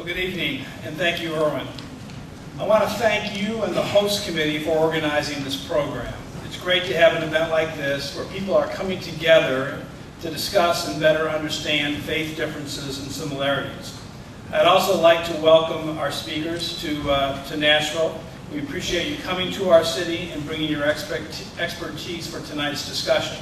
Well, good evening, and thank you, Erwin. I want to thank you and the host committee for organizing this program. It's great to have an event like this where people are coming together to discuss and better understand faith differences and similarities. I'd also like to welcome our speakers to Nashville. We appreciate you coming to our city and bringing your expertise for tonight's discussion.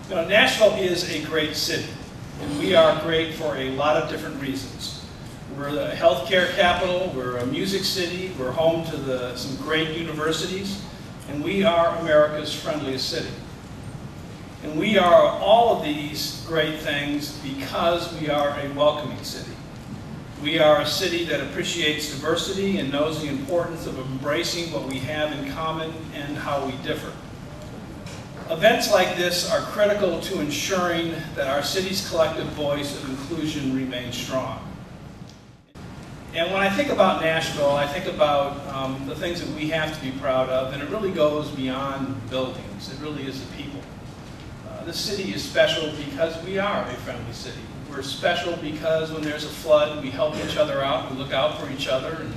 You know, Nashville is a great city, and we are great for a lot of different reasons. We're the healthcare capital, we're a music city, we're home to some great universities, and we are America's friendliest city. And we are all of these great things because we are a welcoming city. We are a city that appreciates diversity and knows the importance of embracing what we have in common and how we differ. Events like this are critical to ensuring that our city's collective voice of inclusion remains strong. And when I think about Nashville, I think about the things that we have to be proud of, and it really goes beyond buildings. It really is the people. This city is special because we are a friendly city. We're special because when there's a flood, we help each other out, we look out for each other, and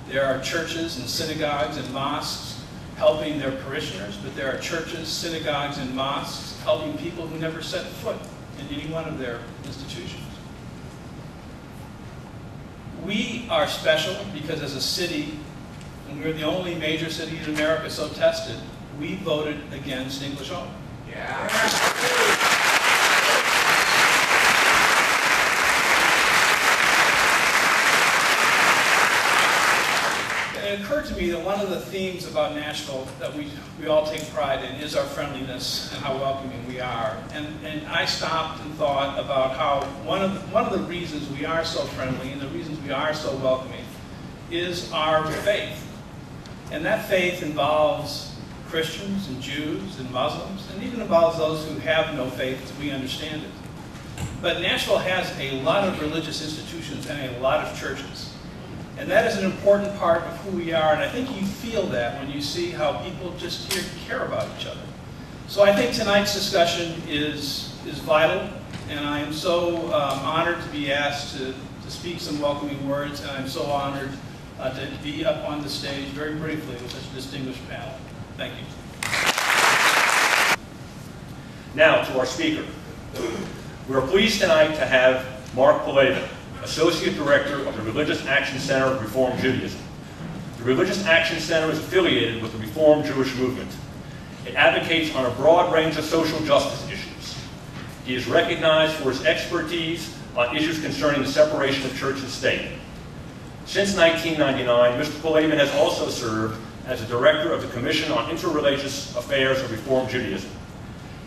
there are churches and synagogues and mosques helping their parishioners, but there are churches, synagogues, and mosques helping people who never set foot in any one of their institutions. We are special because as a city, and we're the only major city in America so tested, we voted against English only. Yeah. It occurred to me that one of the themes about Nashville that we all take pride in is our friendliness and how welcoming we are. And I stopped and thought about how one of the reasons we are so friendly and the reasons we are so welcoming is our faith. And that faith involves Christians and Jews and Muslims, and even involves those who have no faith as we understand it. But Nashville has a lot of religious institutions and a lot of churches. And that is an important part of who we are, and I think you feel that when you see how people just care about each other. So I think tonight's discussion is vital, and I am so honored to be asked to speak some welcoming words, and I'm so honored to be up on the stage very briefly with such a distinguished panel. Thank you. Now to our speaker. We are pleased tonight to have Mark Polavin, Associate Director of the Religious Action Center of Reform Judaism. The Religious Action Center is affiliated with the Reform Jewish movement. It advocates on a broad range of social justice issues. He is recognized for his expertise on issues concerning the separation of church and state. Since 1999, Mr. Polavin has also served as the Director of the Commission on Interreligious Affairs of Reform Judaism.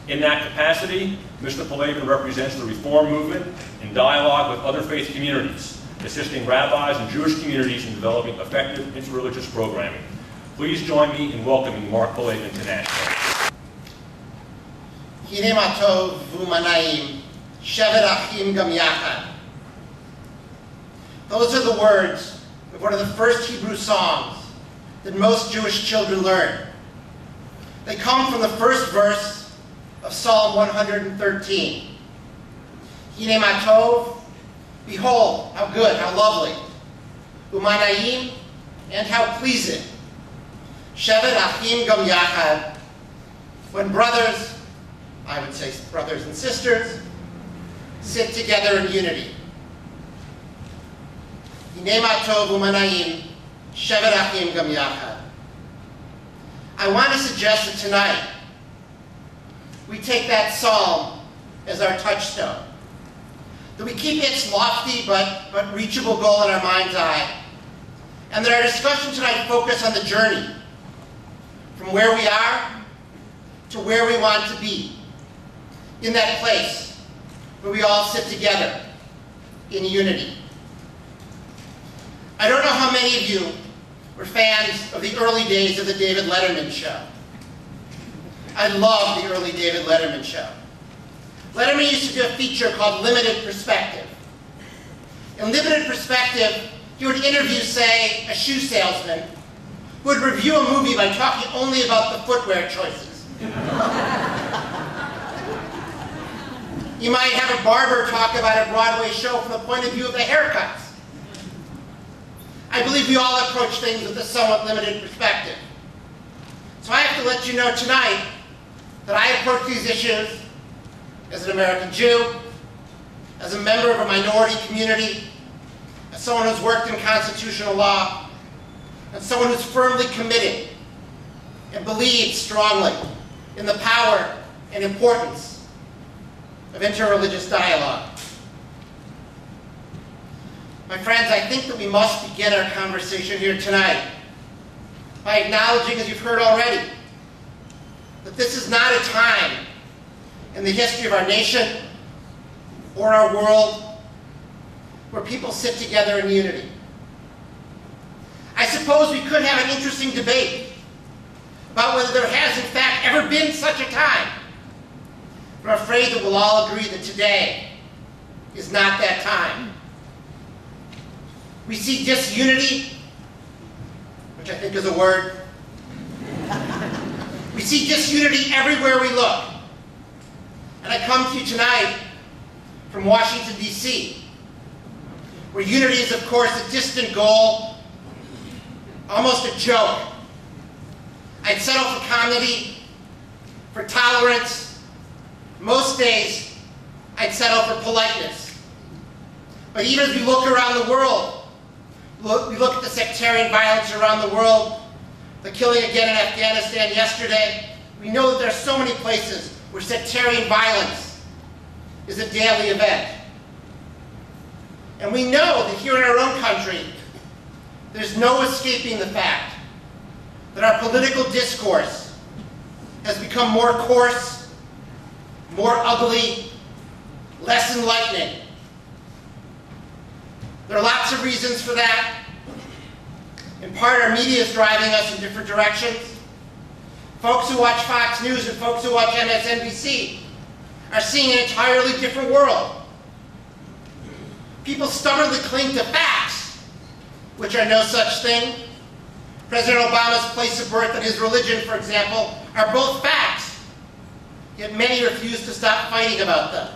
In that capacity, Mr. Polavin represents the Reform movement in dialogue with other faith communities, assisting rabbis and Jewish communities in developing effective interreligious programming. Please join me in welcoming Mark Polavin to Nashville. Hine ma tov v'umanaim, shevet achim gam yachad. Those are the words of one of the first Hebrew songs that most Jewish children learn. They come from the first verse of Psalm 113. Hine ma tov, behold, how good, how lovely. Umanayim, and how pleasing. Shevet achim gam yachad, when brothers, I would say brothers and sisters, sit together in unity. Hine ma tov umanayim, shevet achim gam yachad. I want to suggest that tonight we take that psalm as our touchstone. That we keep its lofty but reachable goal in our mind's eye. And that our discussion tonight focus on the journey from where we are to where we want to be. In that place where we all sit together in unity. I don't know how many of you were fans of the early days of the David Letterman show. I love the early David Letterman show. Letterman used to do a feature called Limited Perspective. In Limited Perspective, he would interview, say, a shoe salesman who would review a movie by talking only about the footwear choices. You might have a barber talk about a Broadway show from the point of view of the haircuts. I believe we all approach things with a somewhat limited perspective. So I have to let you know tonight that I approach these issues as an American Jew, as a member of a minority community, as someone who's worked in constitutional law, and someone who's firmly committed and believes strongly in the power and importance of interreligious dialogue. My friends, I think that we must begin our conversation here tonight by acknowledging, as you've heard already, that this is not a time in the history of our nation or our world where people sit together in unity. I suppose we could have an interesting debate about whether there has in fact ever been such a time. But I'm afraid that we'll all agree that today is not that time. We see disunity, which I think is a word. We see disunity everywhere we look. And I come to you tonight from Washington, D.C., where unity is, of course, a distant goal, almost a joke. I'd settle for comedy, for tolerance. Most days, I'd settle for politeness. But even as we look around the world, we look at the sectarian violence around the world, the killing again in Afghanistan yesterday, we know that there are so many places where sectarian violence is a daily event. And we know that here in our own country, there's no escaping the fact that our political discourse has become more coarse, more ugly, less enlightening. There are lots of reasons for that. In part, our media is driving us in different directions. Folks who watch Fox News and folks who watch MSNBC are seeing an entirely different world. People stubbornly cling to facts, which are no such thing. President Obama's place of birth and his religion, for example, are both facts, yet many refuse to stop fighting about them.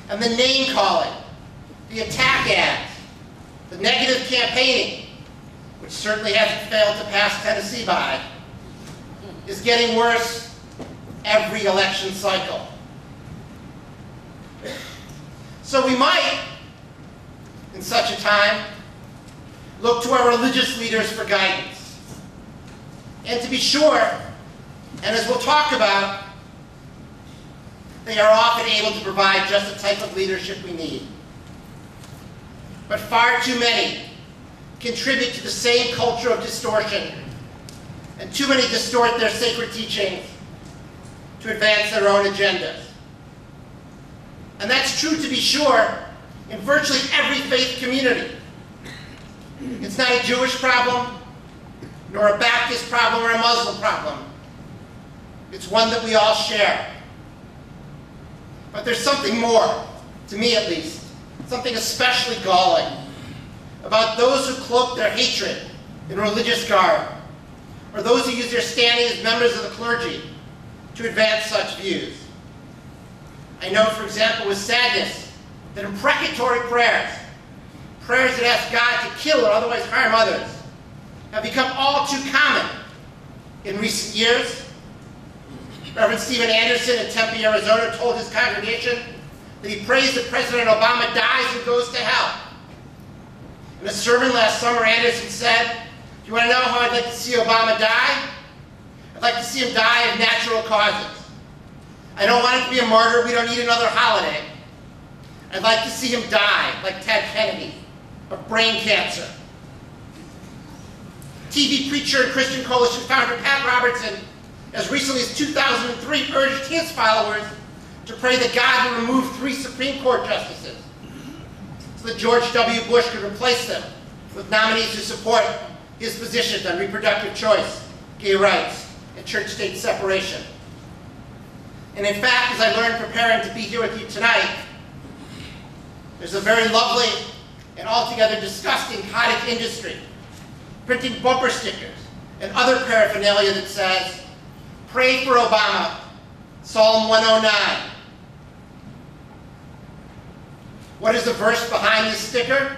And the name-calling, the attack ads, the negative campaigning, which certainly hasn't failed to pass Tennessee by, is getting worse every election cycle. So we might, in such a time, look to our religious leaders for guidance. And to be sure, and as we'll talk about, they are often able to provide just the type of leadership we need. But far too many contribute to the same culture of distortion, and too many distort their sacred teachings to advance their own agendas. And that's true, to be sure, in virtually every faith community. It's not a Jewish problem, nor a Baptist problem or a Muslim problem. It's one that we all share. But there's something more, to me at least, something especially galling about those who cloak their hatred in religious garb, or those who use their standing as members of the clergy to advance such views. I know, for example, with sadness, that imprecatory prayers, prayers that ask God to kill or otherwise harm others, have become all too common in recent years. Reverend Stephen Anderson in Tempe, Arizona, told his congregation that he prays that President Obama dies and goes to hell. In a sermon last summer, Anderson said, "Do you want to know how I'd like to see Obama die? I'd like to see him die of natural causes. I don't want it to be a martyr. We don't need another holiday. I'd like to see him die, like Ted Kennedy, of brain cancer." TV preacher and Christian Coalition founder Pat Robertson, as recently as 2003, urged his followers to pray that God would remove 3 Supreme Court justices so that George W. Bush could replace them with nominees who support his positions on reproductive choice, gay rights, and church-state separation. And in fact, as I learned preparing to be here with you tonight, there's a very lovely and altogether disgusting cottage industry printing bumper stickers and other paraphernalia that says, "Pray for Obama, Psalm 109. What is the verse behind this sticker?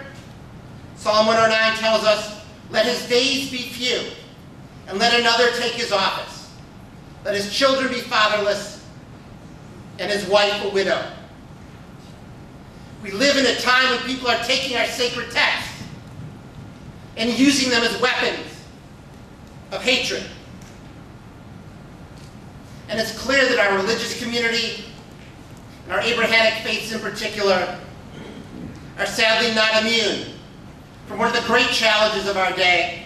Psalm 109 tells us, let his days be few, and let another take his office. Let his children be fatherless, and his wife a widow. We live in a time when people are taking our sacred texts and using them as weapons of hatred. And it's clear that our religious community, and our Abrahamic faiths in particular, are sadly not immune from one of the great challenges of our day,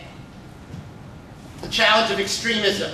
the challenge of extremism.